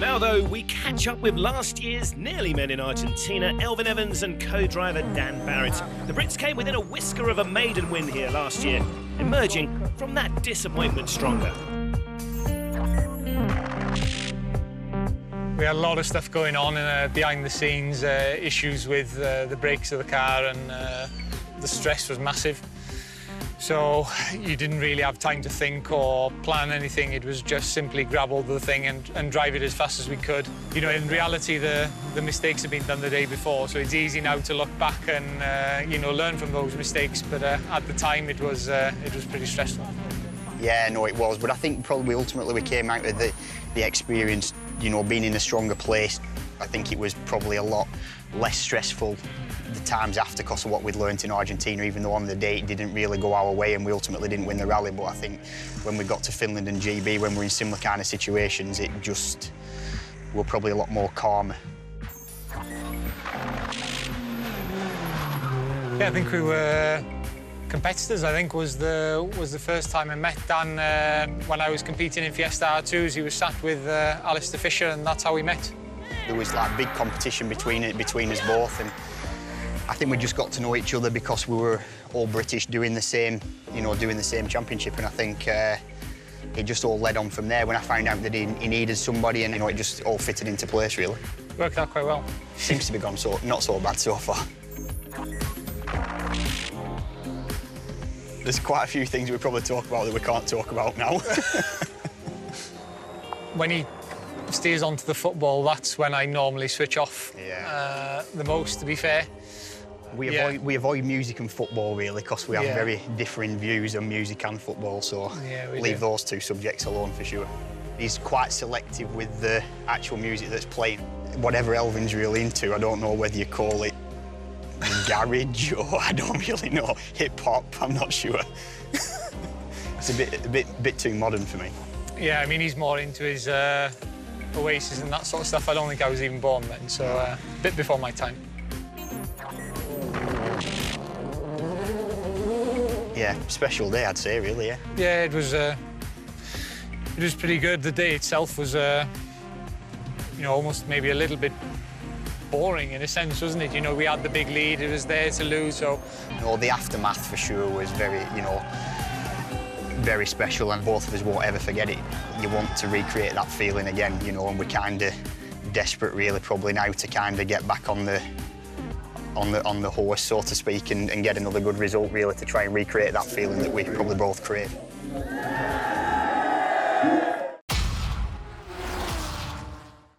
Now, though, we catch up with last year's nearly men in Argentina, Elfyn Evans and co-driver Dan Barritt. The Brits came within a whisker of a maiden win here last year, emerging from that disappointment stronger. We had a lot of stuff going on behind the scenes, issues with the brakes of the car, and the stress was massive. So you didn't really have time to think or plan anything. It was just simply grab hold of the thing and drive it as fast as we could. You know, in reality, the mistakes had been done the day before, so it's easy now to look back and, you know, learn from those mistakes. But at the time, it was pretty stressful. Yeah, no, it was. But I think probably ultimately we came out with the experience, you know, being in a stronger place. I think it was probably a lot less stressful the times after because of what we'd learnt in Argentina, even though on the day it didn't really go our way and we ultimately didn't win the rally. But I think when we got to Finland and GB, when we're in similar kind of situations, it just were probably a lot more calmer. Yeah, I think we were competitors. I think was the first time I met Dan when I was competing in Fiesta R2s. He was sat with Alistair Fisher, and that's how we met. There was like big competition between us both, and I think we just got to know each other because we were all British doing the same, you know, doing the same championship, and I think it just all led on from there. When I found out that he needed somebody, and you know, it just all fitted into place really. Worked out quite well. Seems to be gone not so bad so far. There's quite a few things we probably talk about that we can't talk about now. When he steers onto the football, that's when I normally switch off the most, to be fair. We avoid music and football, really, because we have very differing views on music and football, so leave those two subjects alone for sure. He's quite selective with the actual music that's playing. Whatever Elfyn's really into, I don't know whether you call it garage or I don't really know, hip-hop, I'm not sure. It's a bit too modern for me. Yeah, I mean, he's more into his Oasis and that sort of stuff. I don't think I was even born then, so a bit before my time. Yeah, special day, I'd say, really, yeah. Yeah, it was pretty good. The day itself was, you know, almost maybe a little bit boring in a sense, wasn't it? You know, we had the big lead, it was there to lose, so... You know, the aftermath for sure was very, you know, very special, and both of us won't ever forget it. You want to recreate that feeling again, you know, and we're kind of desperate, really, probably now to kind of get back on the horse, so to speak, and get another good result, really, to try and recreate that feeling that we probably both crave.